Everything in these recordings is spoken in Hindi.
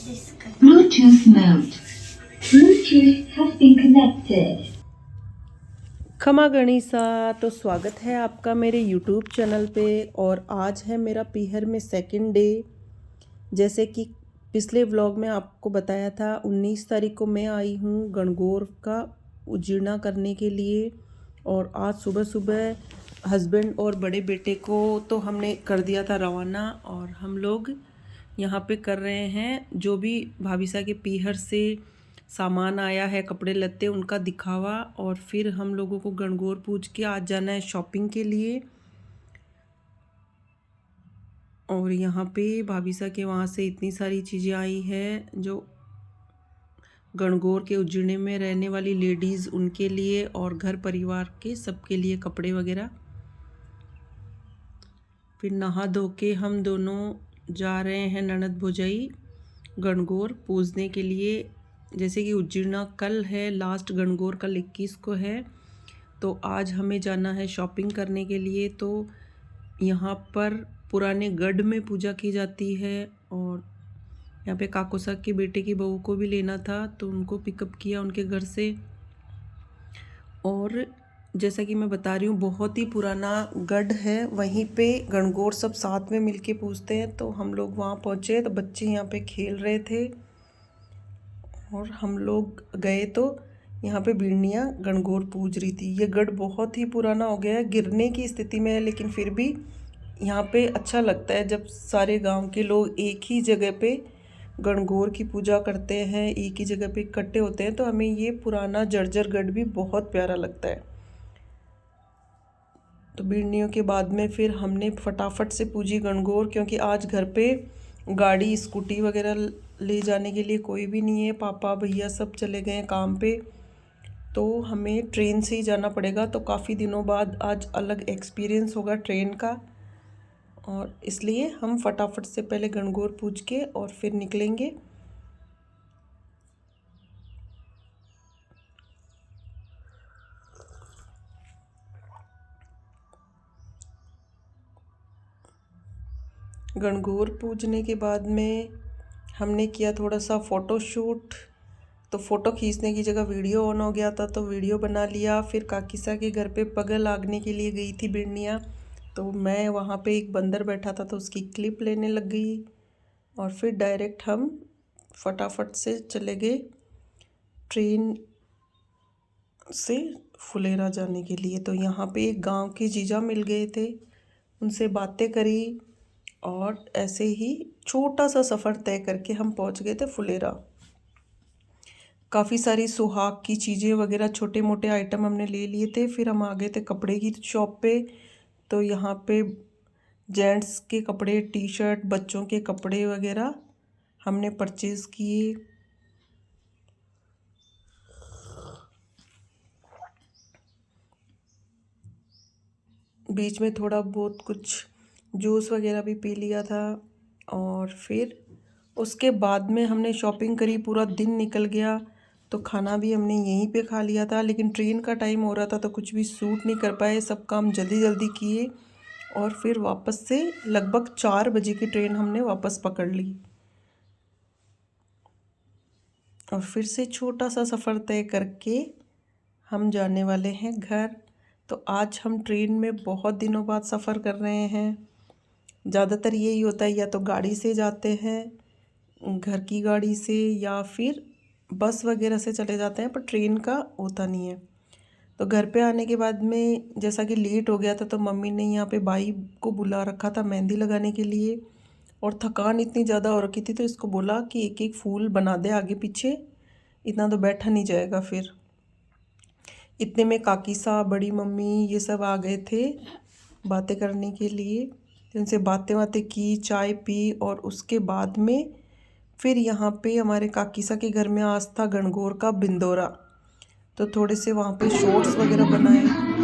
Bluetooth mode. Bluetooth has been connected. खमा गणिसा। तो स्वागत है आपका मेरे YouTube चैनल पे। और आज है मेरा पीहर में सेकंड डे। जैसे कि पिछले व्लॉग में आपको बताया था 19 तारीख को मैं आई हूँ गणगौर का उजीर्णा करने के लिए। और आज सुबह सुबह हस्बैंड और बड़े बेटे को तो हमने कर दिया था रवाना। और हम लोग यहाँ पे कर रहे हैं जो भी भाभीसा के पीहर से सामान आया है, कपड़े लत्ते, उनका दिखावा। और फिर हम लोगों को गणगौर पूज के आज जाना है शॉपिंग के लिए। और यहाँ पे भाभीसा के वहाँ से इतनी सारी चीज़ें आई है जो गणगौर के उज्जैन में रहने वाली लेडीज़ उनके लिए और घर परिवार के सबके लिए कपड़े वगैरह। फिर नहा धो के हम दोनों जा रहे हैं ननद भौजाई गणगौर पूजने के लिए। जैसे कि उज्जीर्णा कल है, लास्ट गणगौर कल 21 को है। तो आज हमें जाना है शॉपिंग करने के लिए। तो यहाँ पर पुराने गढ़ में पूजा की जाती है। और यहाँ पे काकोसा के बेटे की बहू को भी लेना था तो उनको पिकअप किया उनके घर से। और जैसा कि मैं बता रही हूँ बहुत ही पुराना गढ़ है, वहीं पे गणगौर सब साथ में मिलके पूजते हैं। तो हम लोग वहाँ पहुँचे तो बच्चे यहाँ पे खेल रहे थे और हम लोग गए तो यहाँ पे बीड़नियाँ गणगौर पूज रही थी। ये गढ़ बहुत ही पुराना हो गया है, गिरने की स्थिति में है, लेकिन फिर भी यहाँ पे अच्छा लगता है जब सारे गांव के लोग एक ही जगह पे गणगौर की पूजा करते हैं, एक ही जगह पे इकट्ठे होते हैं। तो हमें ये पुराना जर्जर गढ़ भी बहुत प्यारा लगता है। तो बीड़नियों के बाद में फिर हमने फटाफट से पूजी गणगौर, क्योंकि आज घर पे गाड़ी स्कूटी वगैरह ले जाने के लिए कोई भी नहीं है। पापा भैया सब चले गए हैं काम पे, तो हमें ट्रेन से ही जाना पड़ेगा। तो काफ़ी दिनों बाद आज अलग एक्सपीरियंस होगा ट्रेन का। और इसलिए हम फटाफट से पहले गणगौर पूज के और फिर निकलेंगे। गणगौर पूजने के बाद में हमने किया थोड़ा सा फ़ोटो शूट। तो फ़ोटो खींचने की जगह वीडियो ऑन हो गया था तो वीडियो बना लिया। फिर काकीसा के घर पे पग लागने के लिए गई थी बीड़निया, तो मैं वहाँ पे एक बंदर बैठा था तो उसकी क्लिप लेने लग गई। और फिर डायरेक्ट हम फटाफट से चले गए ट्रेन से फुलेरा जाने के लिए। तो यहाँ पे एक गांव के जीजा मिल गए थे, उनसे बातें करी और ऐसे ही छोटा सा सफ़र तय करके हम पहुँच गए थे फुलेरा। काफ़ी सारी सुहाग की चीज़ें वगैरह छोटे मोटे आइटम हमने ले लिए थे। फिर हम आ गए थे कपड़े की शॉप पे। तो यहाँ पे जेंट्स के कपड़े, टी शर्ट, बच्चों के कपड़े वगैरह हमने परचेज़ किए। बीच में थोड़ा बहुत कुछ जूस वगैरह भी पी लिया था। और फिर उसके बाद में हमने शॉपिंग करी, पूरा दिन निकल गया। तो खाना भी हमने यहीं पे खा लिया था, लेकिन ट्रेन का टाइम हो रहा था तो कुछ भी सूट नहीं कर पाए, सब काम जल्दी जल्दी किए। और फिर वापस से लगभग 4 बजे की ट्रेन हमने वापस पकड़ ली। और फिर से छोटा सा सफ़र तय करके हम जाने वाले हैं घर। तो आज हम ट्रेन में बहुत दिनों बाद सफ़र कर रहे हैं। ज़्यादातर यही होता है, या तो गाड़ी से जाते हैं, घर की गाड़ी से, या फिर बस वगैरह से चले जाते हैं, पर ट्रेन का होता नहीं है। तो घर पे आने के बाद में जैसा कि लेट हो गया था तो मम्मी ने यहाँ पे बाई को बुला रखा था मेहंदी लगाने के लिए। और थकान इतनी ज़्यादा हो रखी थी तो इसको बोला कि एक एक फूल बना दे आगे पीछे, इतना तो बैठा नहीं जाएगा। फिर इतने में काकी साहब, बड़ी मम्मी, ये सब आ गए थे बातें करने के लिए। उनसे बातें की, चाय पी। और उसके बाद में फिर यहाँ पे हमारे काकीसा के घर में आज था गणगौर का बिंदोरा, तो थोड़े से वहाँ पे शॉर्ट्स वगैरह बनाए।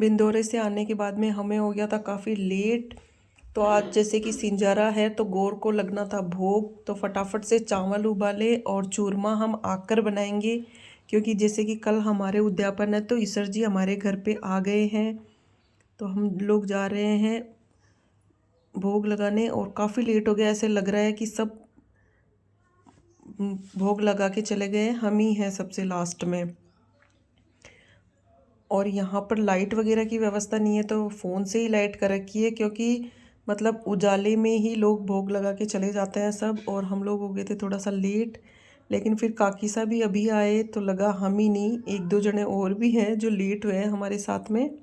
बिंदौरे से आने के बाद में हमें हो गया था काफ़ी लेट। तो आज जैसे कि सिंजारा है तो गौर को लगना था भोग, तो फटाफट से चावल उबाले और चूरमा हम आकर बनाएंगे, क्योंकि जैसे कि कल हमारे उद्यापन है तो ईश्वर जी हमारे घर पे आ गए हैं। तो हम लोग जा रहे हैं भोग लगाने और काफ़ी लेट हो गया, ऐसे लग रहा है कि सब भोग लगा के चले गए, हम ही हैं सबसे लास्ट में। और यहाँ पर लाइट वगैरह की व्यवस्था नहीं है तो फ़ोन से ही लाइट कर रखी है, क्योंकि मतलब उजाले में ही लोग भोग लगा के चले जाते हैं सब। और हम लोग हो गए थे थोड़ा सा लेट, लेकिन फिर काकी साहब भी अभी आए तो लगा हम ही नहीं, एक दो जने और भी हैं जो लेट हुए हैं हमारे साथ में।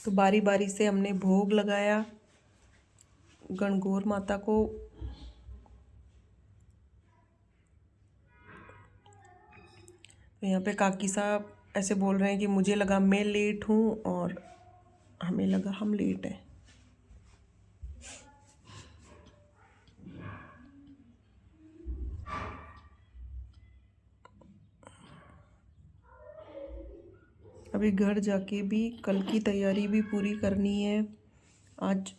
तो बारी बारी से हमने भोग लगाया गणगौर माता को। तो यहाँ पे काकी साहब ऐसे बोल रहे हैं कि मुझे लगा मैं लेट हूँ और हमें लगा हम लेट हैं। अभी घर जाके भी कल की तैयारी भी पूरी करनी है। आज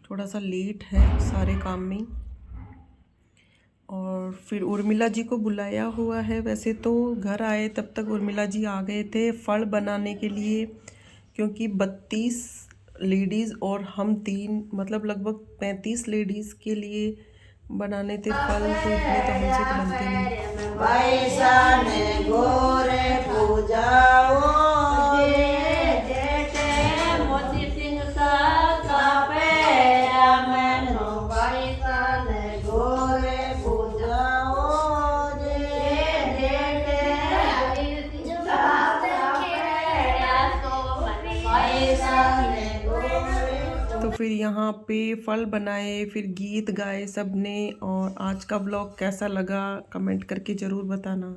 थोड़ा सा लेट है सारे काम में। और फिर उर्मिला जी को बुलाया हुआ है, वैसे तो घर आए तब तक उर्मिला जी आ गए थे फल बनाने के लिए, क्योंकि 32 लेडीज़ और हम 3 मतलब लगभग 35 लेडीज़ के लिए बनाने थे फल, तो इतने तो हमसे तो बनते नहीं। तो फिर यहाँ पे फल बनाए, फिर गीत गाए सबने। और आज का व्लॉग कैसा लगा कमेंट करके ज़रूर बताना।